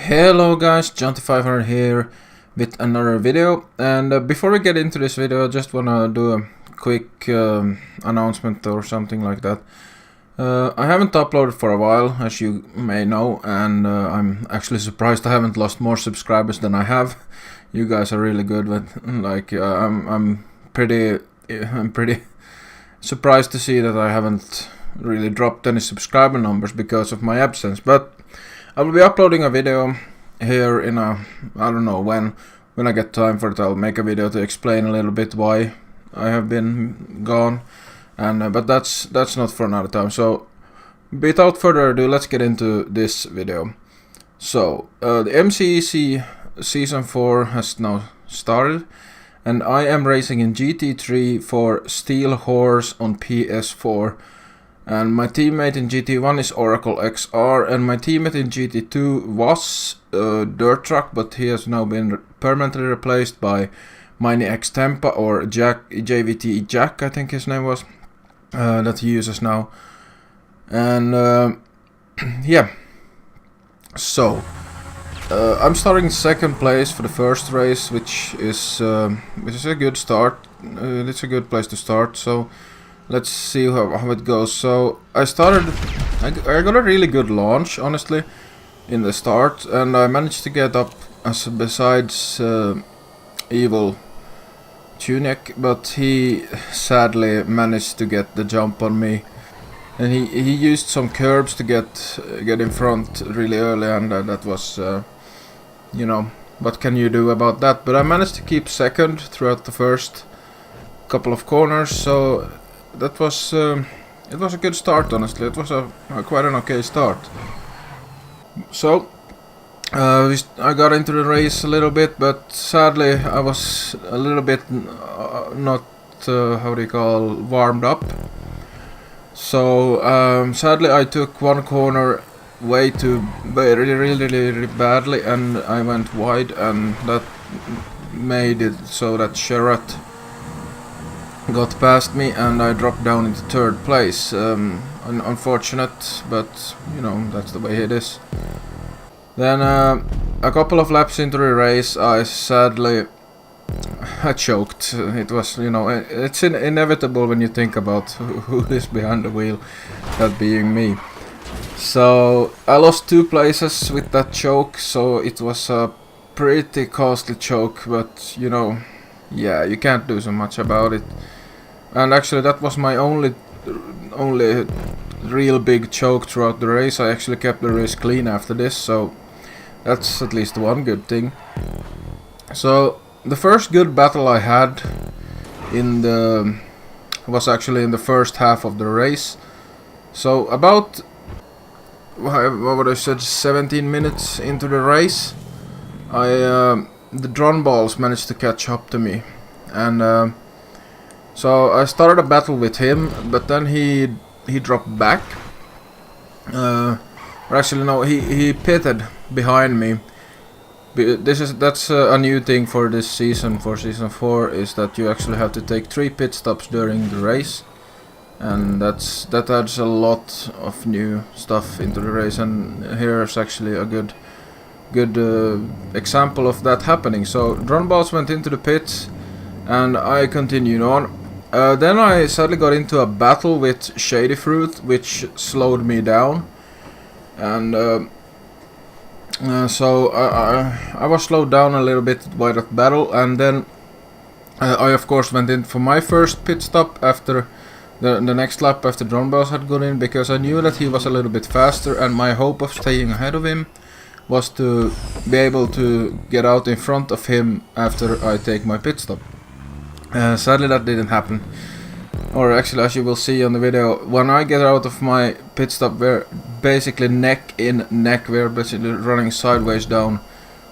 Hello guys, Jonty500 here with another video, and before we get into this video I just wanna do a quick announcement or something like that. I haven't uploaded for a while, as you may know, and I'm actually surprised I haven't lost more subscribers than I have. You guys are really good, but I'm pretty surprised to see that I haven't really dropped any subscriber numbers because of my absence, but I will be uploading a video here in I don't know when I get time for it. I'll make a video to explain a little bit why I have been gone, and but that's not for another time. So without further ado, let's get into this video. So the MCEC Season 4 has now started, and I am racing in GT3 for Steel Horse on PS4. And my teammate in GT1 is Oracle XR, and my teammate in GT2 was Dirt Truck, but he has now been permanently replaced by Mini X Tempa, or JVT Jack, I think his name was, that he uses now. And yeah, so I'm starting second place for the first race, which is a good start. It's a good place to start. So let's see how it goes. So I got a really good launch, honestly, in the start, and I managed to get up besides Evil Tunic, but he sadly managed to get the jump on me, and he used some curbs to get in front really early, and that was you know, what can you do about that? But I managed to keep second throughout the first couple of corners, so that was it was a good start, honestly. It was quite an okay start. So I got into the race a little bit, but sadly I was a little bit not how do you call, warmed up. So sadly I took one corner really badly, and I went wide, and that made it so that Sherratt got past me, and I dropped down into third place. Unfortunate, but you know, that's the way it is. Then a couple of laps into the race, I choked. It was, you know, it's inevitable when you think about who is behind the wheel, that being me. So I lost 2 places with that choke, so it was a pretty costly choke, but you know, yeah, you can't do so much about it. And actually that was my only real big choke throughout the race. I actually kept the race clean after this, so that's at least one good thing. So the first good battle I had was actually in the first half of the race. So about, what would I say, 17 minutes into the race, the drone balls managed to catch up to me, and so I started a battle with him, but then he dropped back. Or actually no, he pitted behind me. That's a new thing for this season, for season 4, is that you actually have to take 3 pit stops during the race, and that adds a lot of new stuff into the race, and here's actually a good example of that happening. So drone balls went into the pits, and I continued on. Then I sadly got into a battle with Shady Fruit, which slowed me down, and so I was slowed down a little bit by that battle, and then I of course went in for my first pit stop after the next lap after drone balls had gone in, because I knew that he was a little bit faster, and my hope of staying ahead of him was to be able to get out in front of him after I take my pit stop. Sadly that didn't happen, or actually, as you will see on the video, when I get out of my pit stop, we're basically neck in neck, we're basically running sideways down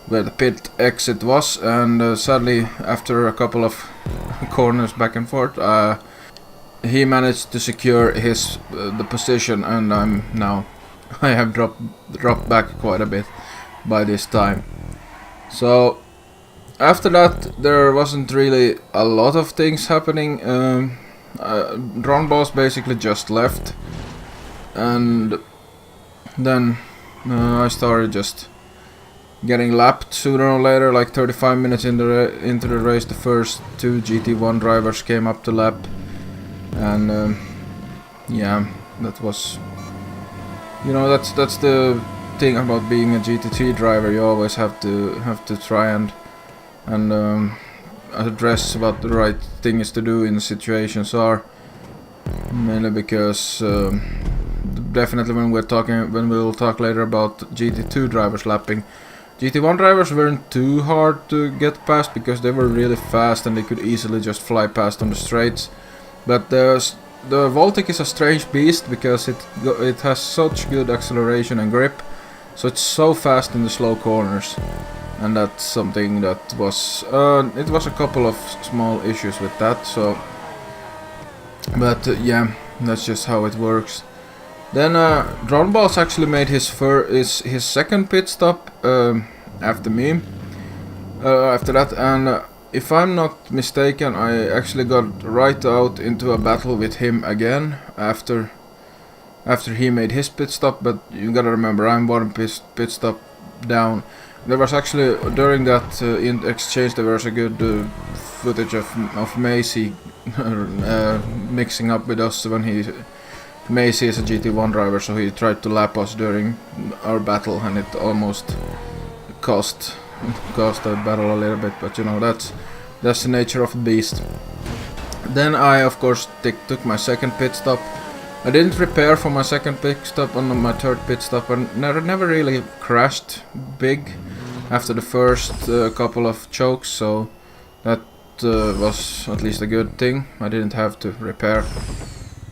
where the pit exit was, and sadly after a couple of corners back and forth, he managed to secure the position, and I have dropped back quite a bit by this time. So after that there wasn't really a lot of things happening. Drone balls basically just left, and then I started just getting lapped sooner or later. Like 35 minutes into the race, the first 2 GT1 drivers came up to lap, and yeah, that was, you know, that's the thing about being a GT3 driver. You always have to try and address what the right thing is to do in the situations are, mainly because definitely when we'll talk later about GT2 drivers lapping, GT1 drivers weren't too hard to get past because they were really fast and they could easily just fly past on the straights. But the Voltic is a strange beast because it has such good acceleration and grip, so it's so fast in the slow corners, and that's something that was it was a couple of small issues with that. So, but yeah, that's just how it works. Then Dronballs actually made his second pit stop after me. After that, and if I'm not mistaken, I actually got right out into a battle with him again after he made his pit stop. But you gotta remember, I'm one pit stop down. There was actually, during that exchange, there was a good footage of Macy mixing up with us when Macy is a GT1 driver, so he tried to lap us during our battle, and it almost cost the battle a little bit. But you know, that's the nature of the beast. Then I, of course, took my second pit stop. I didn't repair for my second pit stop. On my third pit stop, and never really crashed big after the first couple of chokes, so that was at least a good thing. I didn't have to repair,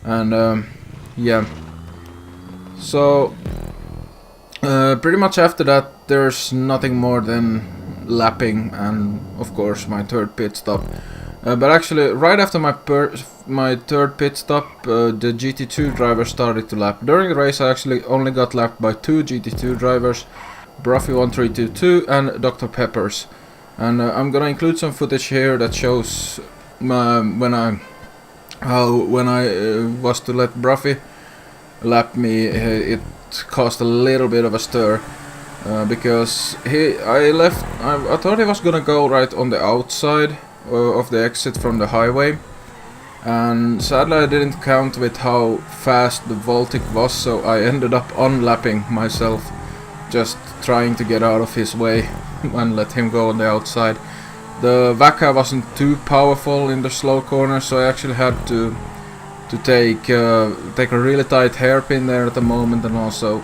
and yeah. So pretty much after that, there's nothing more than lapping, and of course my third pit stop. But actually, right after my third pit stop, the GT2 drivers started to lap. During the race, I actually only got lapped by 2 GT2 drivers, Bruffy1322 and Dr. Peppers. And I'm gonna include some footage here that shows when I was to let Bruffy lap me. It caused a little bit of a stir because I thought he was gonna go right on the outside of the exit from the highway, and sadly I didn't count with how fast the Voltic was, so I ended up unlapping myself, just trying to get out of his way and let him go on the outside. The Vaca wasn't too powerful in the slow corner, so I actually had to take a really tight hairpin there at the moment, and also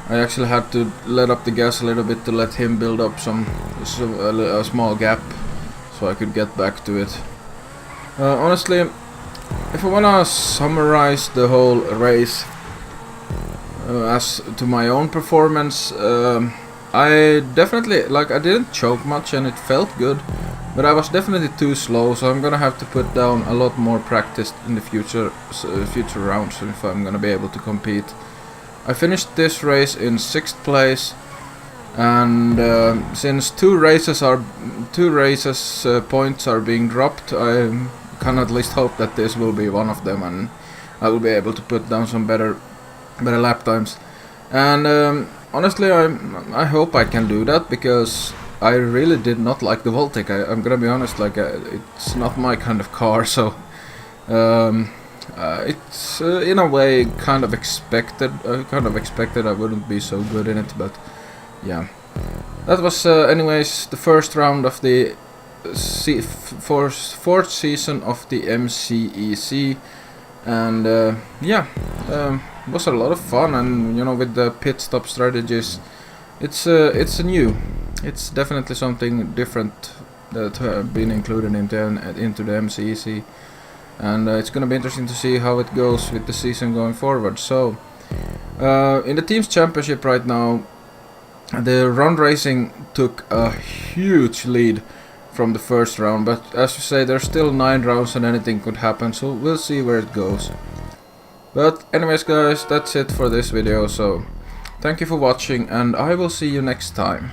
I actually had to let up the gas a little bit to let him build up a small gap so I could get back to it. Honestly, if I wanna summarize the whole race as to my own performance, I definitely, I didn't choke much and it felt good, but I was definitely too slow, so I'm gonna have to put down a lot more practice in the future rounds if I'm gonna be able to compete. I finished this race in 6th place, and since two races points are being dropped, I can at least hope that this will be one of them, and I will be able to put down some better lap times. And honestly, I hope I can do that, because I really did not like the Voltic. I'm gonna be honest, it's not my kind of car, so it's in a way kind of expected. I wouldn't be so good in it, but yeah. That was anyways the first round of the fourth season of the MCEC, and yeah, it was a lot of fun, and you know, with the pit stop strategies, it's new. It's definitely something different that have been included into the MCEC, and it's gonna be interesting to see how it goes with the season going forward. So in the team's championship right now, the Run Racing took a huge lead from the first round, but as you say, there's still 9 rounds and anything could happen, so we'll see where it goes. But anyways guys, that's it for this video, so thank you for watching, and I will see you next time.